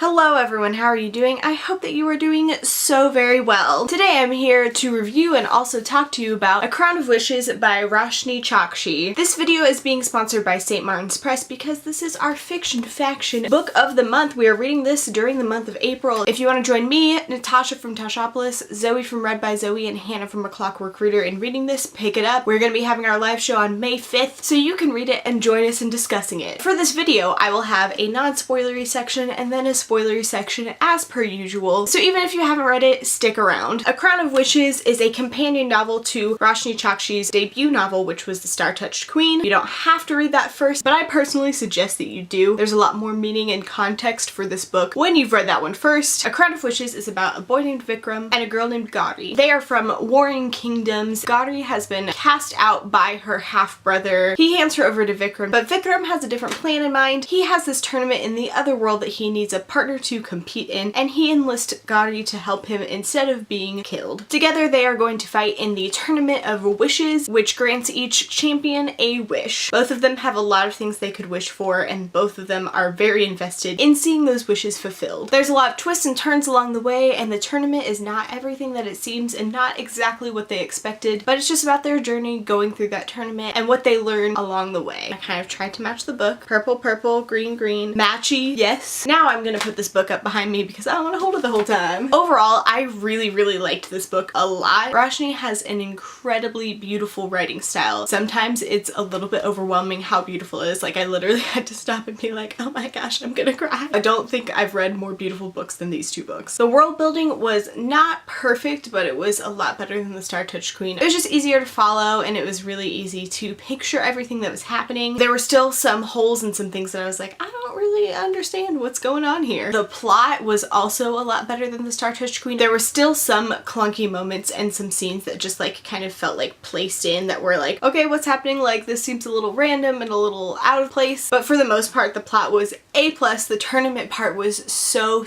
Hello everyone, how are you doing? I hope that you are doing so very well. Today I'm here to review and also talk to you about A Crown of Wishes by Roshani Chokshi. This video is being sponsored by St. Martin's Press because this is our fiction faction book of the month. We are reading this during the month of April. If you want to join me, Natasha from Tashopolis, Zoe from Read by Zoe, and Hannah from A Clockwork Reader in reading this, pick it up. We're going to be having our live show on May 5th, so you can read it and join us in discussing it. For this video, I will have a non-spoilery section and then a spoilery section as per usual, so even if you haven't read it, stick around. A Crown of Wishes is a companion novel to Roshani Chokshi's debut novel, which was The Star-Touched Queen. You don't have to read that first, but I personally suggest that you do. There's a lot more meaning and context for this book when you've read that one first. A Crown of Wishes is about a boy named Vikram and a girl named Gauri. They are from warring kingdoms. Gauri has been cast out by her half-brother. He hands her over to Vikram, but Vikram has a different plan in mind. He has this tournament in the other world that he needs a partner to compete in, and he enlists Gauri to help him instead of being killed. Together they are going to fight in the Tournament of Wishes, which grants each champion a wish. Both of them have a lot of things they could wish for, and both of them are very invested in seeing those wishes fulfilled. There's a lot of twists and turns along the way, and the tournament is not everything that it seems and not exactly what they expected, but it's just about their journey going through that tournament and what they learn along the way. I kind of tried to match the book. Purple, purple, green, green. Matchy, yes. Now I'm gonna put this book up behind me because I don't want to hold it the whole time. Overall, I really liked this book a lot. Roshani has an incredibly beautiful writing style. Sometimes it's a little bit overwhelming how beautiful it is. Like, I literally had to stop and be like, oh my gosh, I'm gonna cry. I don't think I've read more beautiful books than these two books. The world building was not perfect, but it was a lot better than The Star-Touched Queen. It was just easier to follow, and it was really easy to picture everything that was happening. There were still some holes and some things that I was like, I don't really understand what's going on here. The plot was also a lot better than The Star-Touched Queen. There were still some clunky moments and some scenes that just like kind of felt like placed in that were like, okay, what's happening? Like, this seems a little random and a little out of place. But for the most part, the plot was A+. The tournament part was so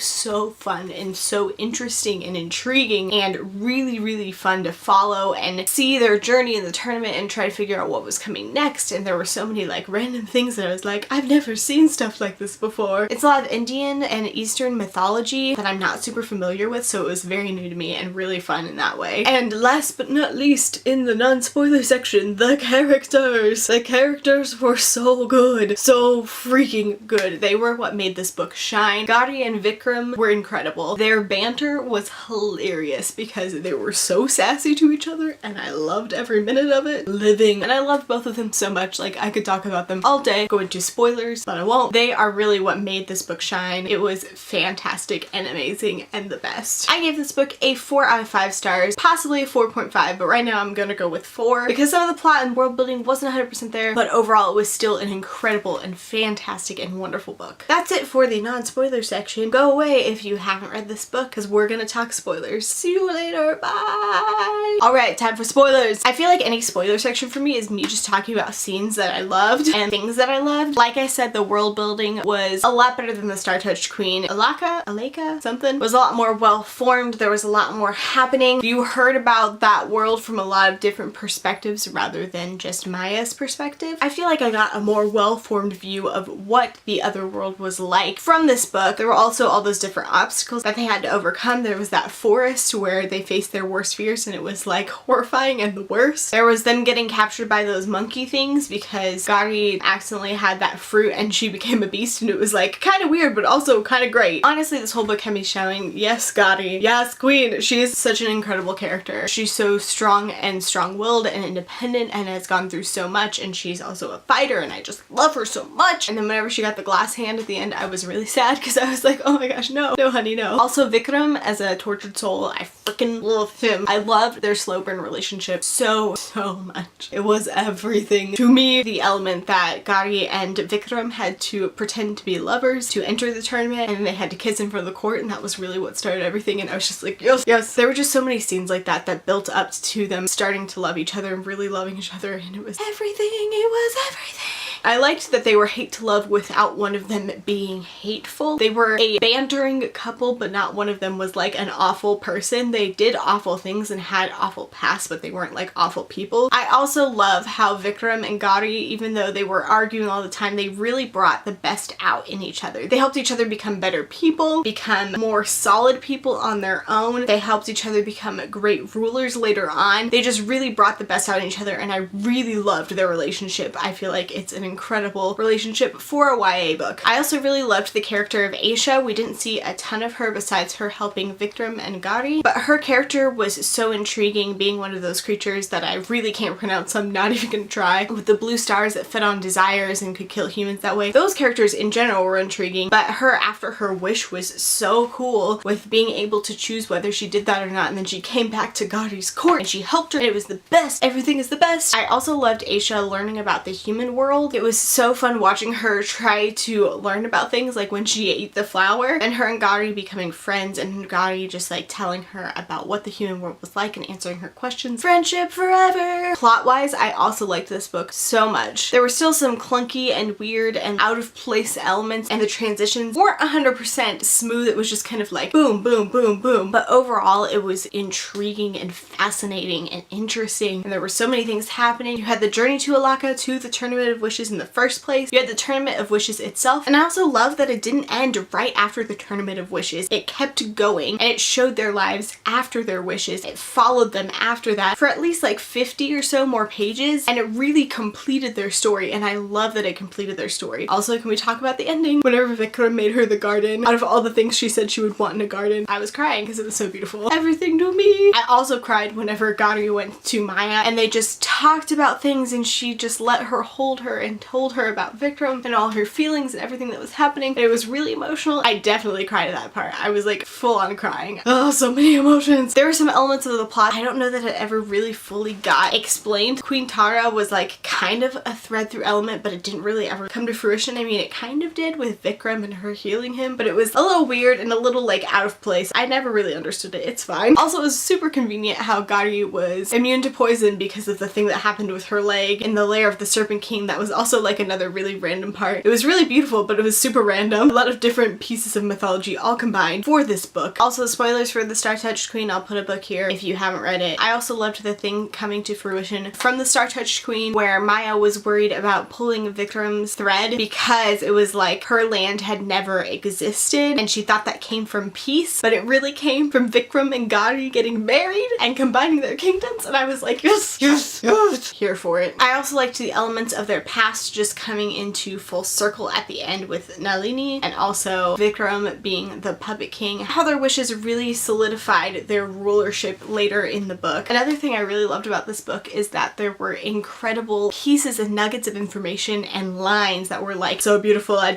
fun and so interesting and intriguing and really fun to follow and see their journey in the tournament and try to figure out what was coming next. And there were so many like random things that I was like, I've never seen stuff like this before. It's a lot of Indian and Eastern mythology that I'm not super familiar with, so it was very new to me and really fun in that way. And last but not least, in the non-spoiler section, the characters! The characters were so good. So freaking good. They were what made this book shine. Gauri and Vikram were incredible. Their banter was hilarious because they were so sassy to each other, and I loved every minute of it. Living. And I loved both of them so much. Like, I could talk about them all day, go into spoilers, but I won't. They are really what made this book shine. It was fantastic and amazing and the best. I gave this book a 4 out of 5 stars, possibly a 4.5, but right now I'm gonna go with 4 because some of the plot and world building wasn't 100% there, but overall it was still an incredible and fantastic and wonderful book. That's it for the non-spoiler section. Go away if you haven't read this book because we're gonna talk spoilers. See you later, bye! Alright, time for spoilers. I feel like any spoiler section for me is me just talking about scenes that I loved and things that I loved. Like I said, the world building was a lot better than The Star-Touched Queen. Aleka, something, was a lot more well formed. There was a lot more happening. You heard about that world from a lot of different perspectives rather than just Maya's perspective. I feel like I got a more well-formed view of what the other world was like from this book. There were also all those different obstacles that they had to overcome. There was that forest where they faced their worst fears and it was like horrifying and the worst. There was them getting captured by those monkey things because Gauri accidentally had that fruit and she became a beast, and it was like kind of weird but also kind of great. Honestly, this whole book had me shouting, yes Gauri, yes queen. She is such an incredible character. She's so strong and strong-willed and independent and has gone through so much, and she's also a fighter and I just love her so much. And then whenever she got the glass hand at the end, I was really sad because I was like, oh my gosh, no honey, no. Also, Vikram as a tortured soul, I freaking loved him. I loved their slow burn relationship so much. It was everything to me. The element that Gauri and Vikram had to pretend to be lovers to enter the tournament, and they had to kiss in front of the court, and that was really what started everything, and I was just like, yes. There were just so many scenes like that that built up to them starting to love each other and really loving each other, and it was everything. It was everything. I liked that they were hate to love without one of them being hateful. They were a bantering couple, but not one of them was like an awful person. They did awful things and had awful pasts, but they weren't like awful people. I also love how Vikram and Gauri, even though they were arguing all the time, they really brought the best out in each other. They helped each other become better people, become more solid people on their own. They helped each other become great rulers later on. They just really brought the best out in each other, and I really loved their relationship. I feel like it's an incredible relationship for a YA book. I also really loved the character of Aisha. We didn't see a ton of her besides her helping Vikram and Gauri, but her character was so intriguing, being one of those creatures that I really can't pronounce, so I'm not even gonna try, with the blue stars that fed on desires and could kill humans that way. Those characters in general were intriguing, but her after her wish was so cool, with being able to choose whether she did that or not, and then she came back to Gauri's court and she helped her and it was the best. Everything is the best. I also loved Aisha learning about the human world. It was so fun watching her try to learn about things, like when she ate the flower, and her and Gauri becoming friends, and Gauri just like telling her about what the human world was like and answering her questions. Friendship forever! Plot-wise, I also liked this book so much. There were still some clunky and weird and out of place elements, and the transitions weren't 100% smooth. It was just kind of like boom, boom, boom, boom. But overall, it was intriguing and fascinating and interesting, and there were so many things happening. You had the journey to Alaka, to the Tournament of Wishes in the first place. You had the Tournament of Wishes itself, and I also love that it didn't end right after the Tournament of Wishes. It kept going, and it showed their lives after their wishes. It followed them after that for at least like 50 or so more pages, and it really completed their story, and I love that it completed their story. Also, can we talk about the ending? Whenever Vikram made her the garden, out of all the things she said she would want in a garden, I was crying because it was so beautiful. Everything to me! I also cried whenever Gauri went to Maya and they just talked about things, and she just let her hold her and told her about Vikram and all her feelings and everything that was happening, and it was really emotional. I definitely cried at that part. I was like full on crying. Oh, so many emotions. There were some elements of the plot I don't know that it ever really fully got explained. Queen Tara was like kind of a thread through element, but it didn't really ever come to fruition. I mean, it kind of did with Vikram and her healing him, but it was a little weird and a little like out of place. I never really understood it. It's fine. Also, it was super convenient how Gauri was immune to poison because of the thing that happened with her leg in the lair of the Serpent King. That was also like another really random part. It was really beautiful, but it was super random. A lot of different pieces of mythology all combined for this book. Also, spoilers for the Star-Touched Queen. I'll put a book here if you haven't read it. I also loved the thing coming to fruition from the Star-Touched Queen where Maya was worried about pulling Vikram's thread because it was like her land had never existed, and she thought that came from peace, but it really came from Vikram and Gauri getting married and combining their kingdoms, and I was like, yes, yes, yes, here for it. I also liked the elements of their past just coming into full circle at the end with Nalini, and also Vikram being the puppet king, how their wishes really solidified their rulership later in the book. Another thing I really loved about this book is that there were incredible pieces and nuggets of information and lines that were like so beautiful, I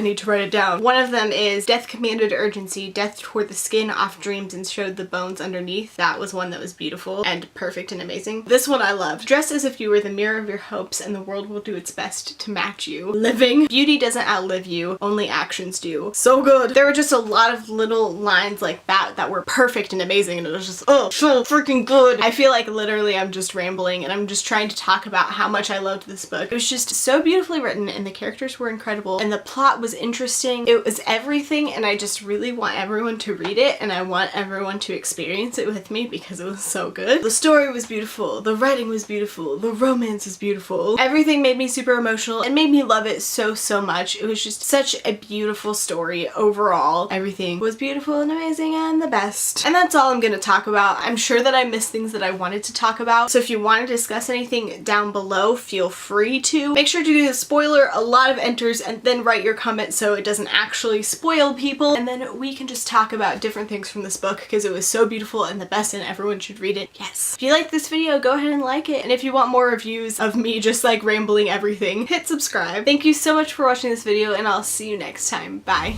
need to write it down. One of them is death commanded urgency, death tore the skin off dreams and showed the bones underneath. That was one that was beautiful and perfect and amazing. This one I loved. Dress as if you were the mirror of your hopes and the world will do its best to match you. Living. Beauty doesn't outlive you, only actions do. So good. There were just a lot of little lines like that that were perfect and amazing, and it was just, oh, so freaking good. I feel like literally I'm just rambling and I'm just trying to talk about how much I loved this book. It was just so beautifully written, and the characters were incredible, and the plot was interesting. It was everything, and I just really want everyone to read it, and I want everyone to experience it with me because it was so good. The story was beautiful, the writing was beautiful, the romance was beautiful. Everything made me super emotional and made me love it so, so much. It was just such a beautiful story overall. Everything was beautiful and amazing and the best. And that's all I'm gonna talk about. I'm sure that I missed things that I wanted to talk about, so if you want to discuss anything down below, feel free to. Make sure to do the spoiler, a lot of enters, and then write your comment so it doesn't actually spoil people, and then we can just talk about different things from this book because it was so beautiful and the best, and everyone should read it. Yes. If you like this video, go ahead and like it, and if you want more reviews of me just like rambling everything, hit subscribe. Thank you so much for watching this video, and I'll see you next time. Bye.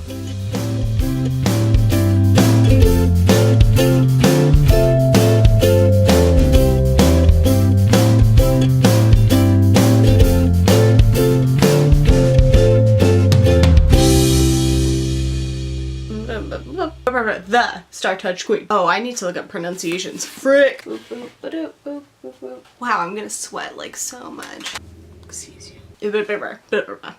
The Star-Touched Queen. Oh, I need to look up pronunciations. Frick! Wow, I'm gonna sweat like so much. Excuse you.